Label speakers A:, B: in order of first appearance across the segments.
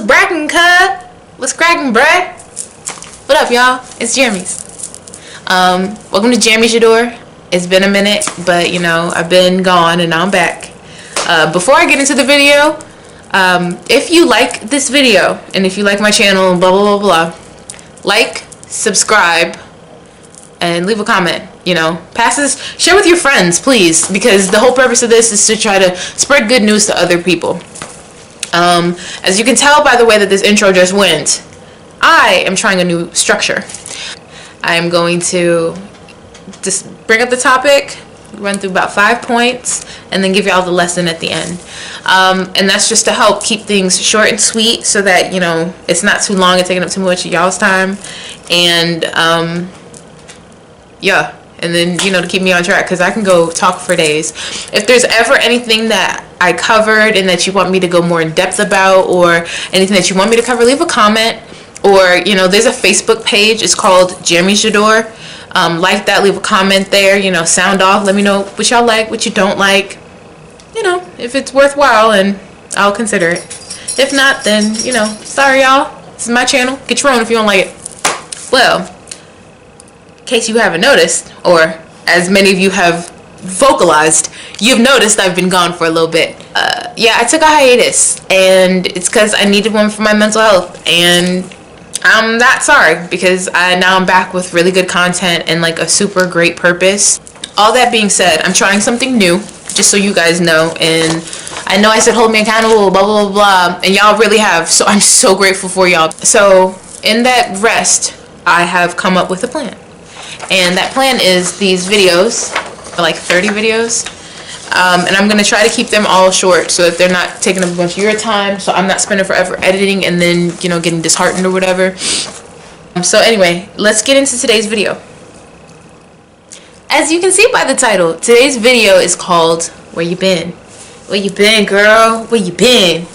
A: What's brackin', cuz? What's crackin', bruh? What up, y'all? It's Jammies. Welcome to Jammies your door. It's been a minute, but you know, I've been gone and now I'm back. Before I get into the video, if you like this video and if you like my channel and blah blah blah blah, like, subscribe, and leave a comment. You know, share with your friends, please, because the whole purpose of this is to try to spread good news to other people. As you can tell by the way that this intro just went, I am trying a new structure. I am going to just bring up the topic, run through about 5 points, and then give y'all the lesson at the end. And that's just to help keep things short and sweet so that, you know, it's not too long and taking up too much of y'all's time. And, yeah. And then, you know, to keep me on track, because I can go talk for days. If there's ever anything that I covered and that you want me to go more in depth about, or anything that you want me to cover, leave a comment. Or, you know, there's a Facebook page. It's called Jammies your door. Like that, leave a comment there, you know, sound off. Let me know what y'all like, what you don't like. You know, if it's worthwhile, and I'll consider it. If not, then, you know, sorry y'all. This is my channel. Get your own if you don't like it. Well, in case you haven't noticed, or as many of you have vocalized, you've noticed I've been gone for a little bit. Yeah, I took a hiatus, and it's because I needed one for my mental health, and I'm not sorry, because now I'm back with really good content and like a super great purpose. All that being said, I'm trying something new, just so you guys know, and I know I said hold me accountable, blah blah blah blah, and y'all really have, so I'm so grateful for y'all. So in that rest, I have come up with a plan. And that plan is these videos, like 30 videos, and I'm going to try to keep them all short so that they're not taking up a bunch of your time, so I'm not spending forever editing and then, you know, getting disheartened or whatever. So anyway, let's get into today's video. As you can see by the title, today's video is called Where You Been? Where you been, girl? Where you been?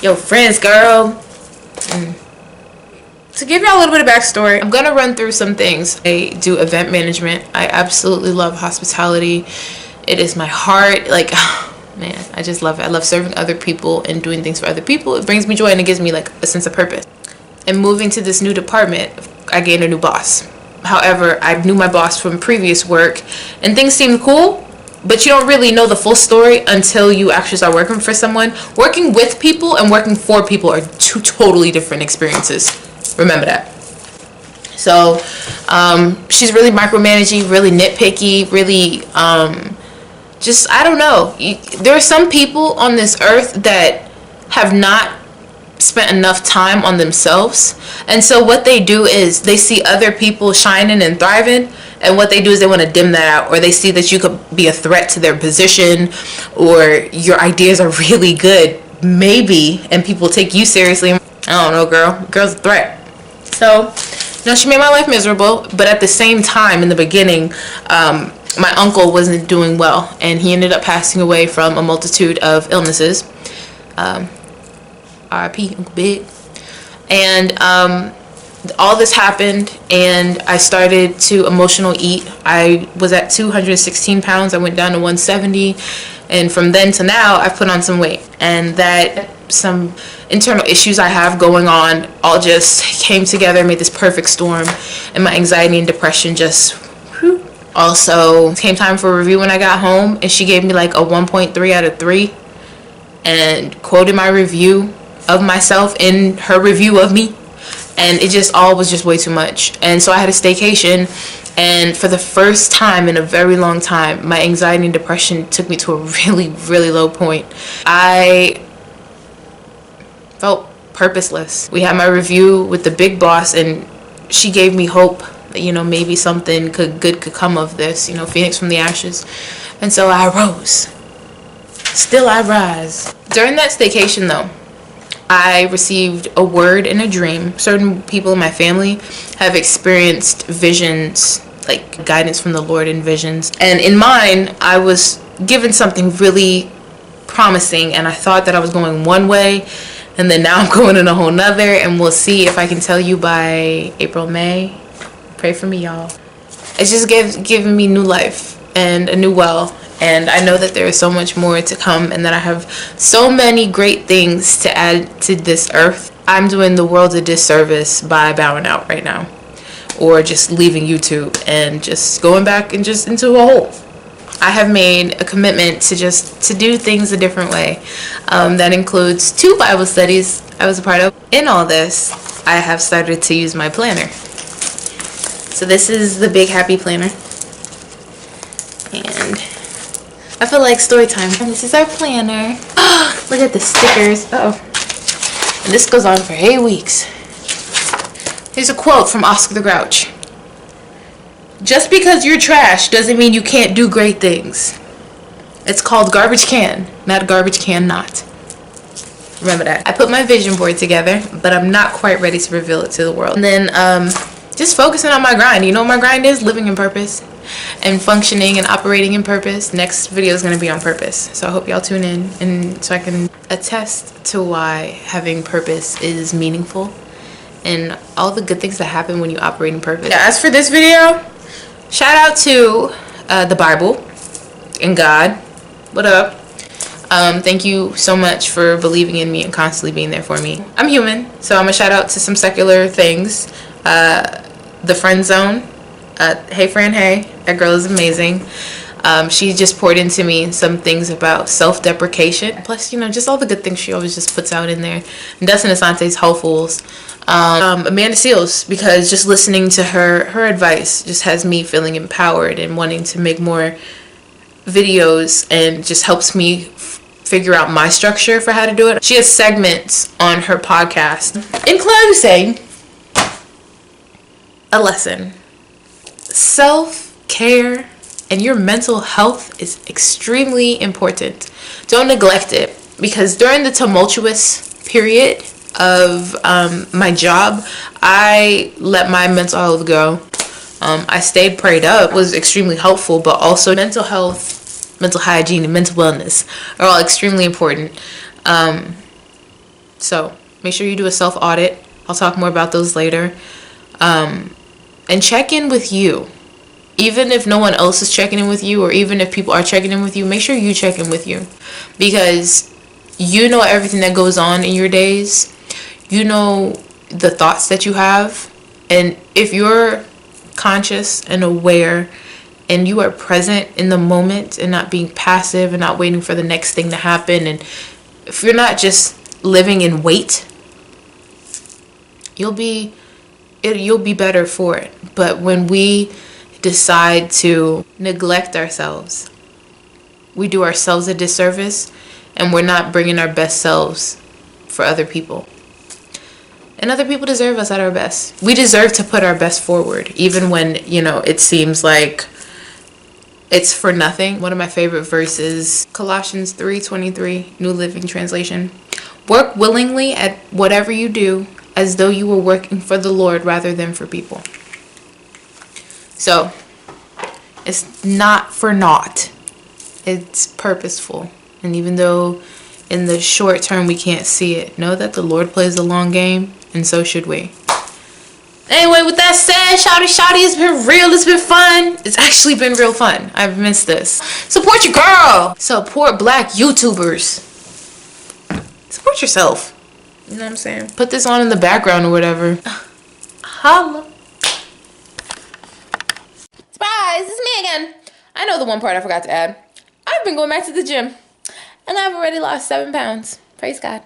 A: Yo, friends, girl. To give y'all a little bit of backstory, I'm going to run through some things. I do event management. I absolutely love hospitality. It is my heart. Like, man, I just love it. I love serving other people and doing things for other people. It brings me joy and it gives me like a sense of purpose. And moving to this new department, I gained a new boss. However, I knew my boss from previous work and things seemed cool, but you don't really know the full story until you actually start working for someone. Working with people and working for people are two totally different experiences. Remember that. So she's really micromanaging, really nitpicky, really just, I don't know. There are some people on this earth that have not spent enough time on themselves, and so what they do is they see other people shining and thriving, and what they do is they want to dim that out, or they see that you could be a threat to their position, or your ideas are really good maybe, and people take you seriously. I don't know, girl's a threat. So, you know, she made my life miserable, but at the same time, in the beginning, my uncle wasn't doing well, and he ended up passing away from a multitude of illnesses. R.I.P. Uncle Big. And all this happened, and I started to emotional eat. I was at 216 pounds. I went down to 170, and from then to now, I've put on some weight, and that some internal issues I have going on all just came together, made this perfect storm, and my anxiety and depression just whew. Also came time for a review when I got home, and she gave me like a 1.3 out of 3 and quoted my review of myself in her review of me, and it just all was just way too much. And so I had a staycation, and for the first time in a very long time, my anxiety and depression took me to a really low point. I felt purposeless. We had my review with the big boss, and she gave me hope that, you know, maybe something good could come of this, you know, phoenix from the ashes. And so I rose. Still I rise. During that staycation though, I received a word in a dream. Certain people in my family have experienced visions, like guidance from the Lord in visions. And in mine, I was given something really promising, and I thought that I was going one way, and then now I'm going in a whole nother, and we'll see if I can tell you by April, May. Pray for me, y'all. It's just giving me new life and a new well, And I know that there is so much more to come, and that I have so many great things to add to this earth. I'm doing the world a disservice by bowing out right now, or just leaving YouTube and just going back and just into a hole. I have made a commitment to do things a different way. That includes 2 Bible studies I was a part of. In all this, I have started to use my planner. So this is the Big Happy Planner. And I feel like story time. And this is our planner. Look at the stickers. Uh-oh. And this goes on for 8 weeks. Here's a quote from Oscar the Grouch. Just because you're trash doesn't mean you can't do great things. It's called garbage can, not garbage can not. Remember that. I put my vision board together, but I'm not quite ready to reveal it to the world. And then just focusing on my grind. You know what my grind is? Living in purpose and functioning and operating in purpose. Next video is going to be on purpose. So I hope y'all tune in, and so I can attest to why having purpose is meaningful and all the good things that happen when you operate in purpose. Yeah, as for this video, shout out to the Bible and God. What up? Thank you so much for believing in me and constantly being there for me. I'm human, so I'm gonna shout out to some secular things. The friend zone. Hey friend, hey. That girl is amazing. She just poured into me some things about self-deprecation. Plus, you know, just all the good things she always just puts out in there. And Dustin Asante's Hopefuls. Amanda Seals, because just listening to her advice just has me feeling empowered and wanting to make more videos, and just helps me figure out my structure for how to do it. She has segments on her podcast. In closing, a lesson. Self-care and your mental health is extremely important. Don't neglect it, because during the tumultuous period of my job, I let my mental health go. I stayed prayed up, was extremely helpful, but also mental health, mental hygiene, and mental wellness are all extremely important. So make sure you do a self-audit. I'll talk more about those later. And check in with you. Even if no one else is checking in with you, or even if people are checking in with you, make sure you check in with you, because you know everything that goes on in your days. You know the thoughts that you have, and if you're conscious and aware and you are present in the moment and not being passive and not waiting for the next thing to happen, and if you're not just living in wait, you'll be better for it. But when we decide to neglect ourselves, we do ourselves a disservice, and we're not bringing our best selves for other people. And other people deserve us at our best. We deserve to put our best forward, even when, you know, it seems like it's for nothing. One of my favorite verses, Colossians 3:23, New Living Translation. Work willingly at whatever you do, as though you were working for the Lord rather than for people. So, it's not for naught. It's purposeful. And even though in the short term we can't see it, know that the Lord plays the long game, and so should we. Anyway, with that said, shawty, it's been real. It's been fun. It's actually been real fun. I've missed this. Support your girl. Support black YouTubers. Support yourself. You know what I'm saying? Put this on in the background or whatever. Holla. Surprise, it's me again. I know the one part I forgot to add. I've been going back to the gym, and I've already lost 7 pounds. Praise God.